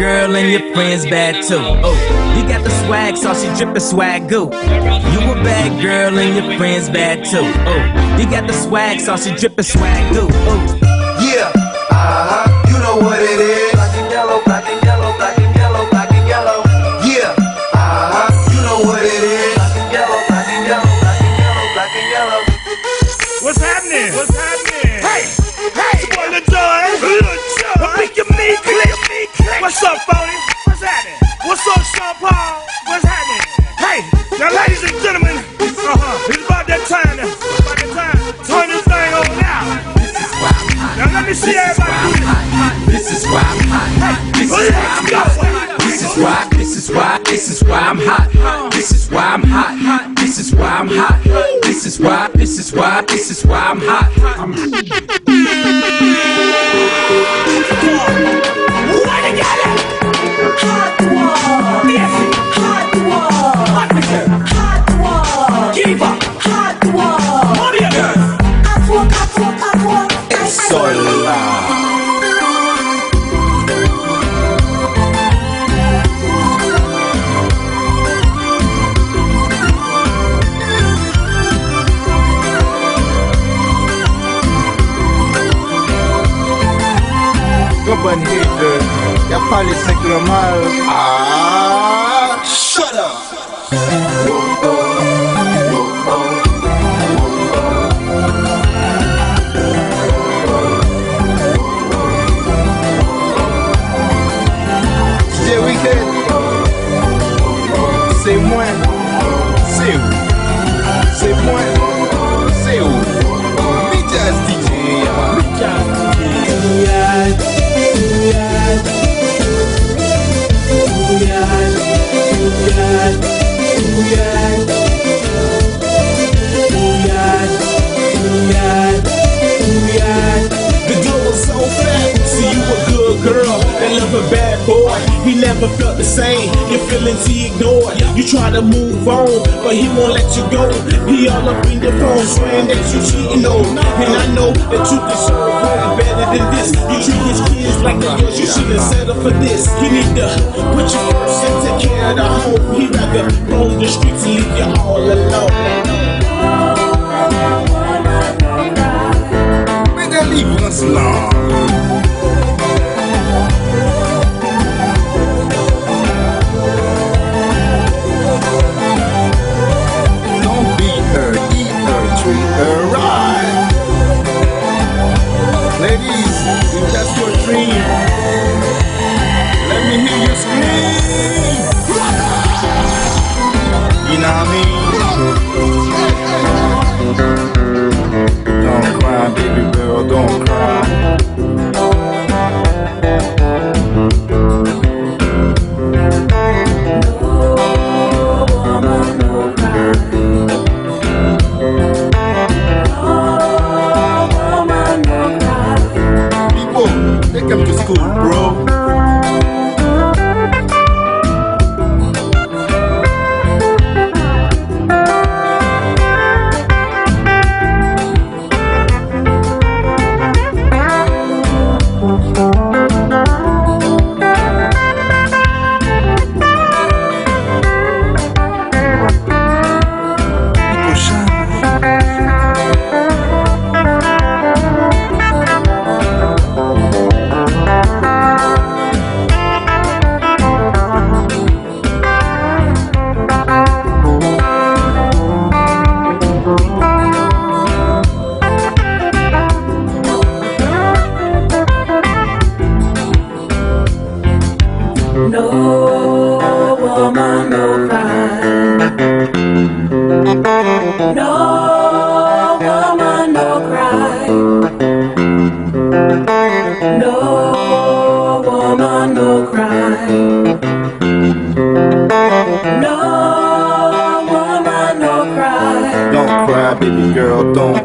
girl and your friends bad too. Oh, you got the swag, so she drippin' swag goo. You a bad girl and your friends bad too. Oh, you got the swag, so she drippin' swag goo. Oh, yeah, you know what it is. Black and yellow, black and yellow, black and yellow, black and yellow. Yeah, you know what it is. Black and yellow, black and yellow, black and yellow, black and yellow. What's happening? What's happening? Hey, hey, it's your boy Lil Jon. Make your meat click. What's up, phony? What's happening? What's up, Sean Paul? What's happening? Hey, now, ladies and gentlemen, it's about that time. Turn this thing on now. Now let me see everybody do this. this is why I'm hot. This is why I'm hot. This is why I'm hot. This is why I'm hot. This is why I'm hot. This is why I'm hot. Bonne hate, y'a pas les 5 normales. Ah, shut up. C'est week-end. C'est moi. C'est où? C'est moi. C'est où? Mijas DJ. The glow is so fat. See, you a good girl that love a bad boy. He never felt the same. Your feelings he ignored. You try to move on, but he won't let you go. He all up in your phone, swearing that you cheating on. And I know that you deserve way better than this. You treat his kids like the yours. You shouldn't settle for this. He need to put you first and take care of the home. He rather roam the streets and leave you all alone. Leave us alone. Don't beat her, eat her, treat her right. Ladies, if that's your dream, let me hear you scream. You know what I mean? Don't cry, baby girl, don't cry. People, take them to school, bro. No woman, no cry. No woman, no cry. No woman, no cry. No woman, no cry. Don't cry, baby girl, don't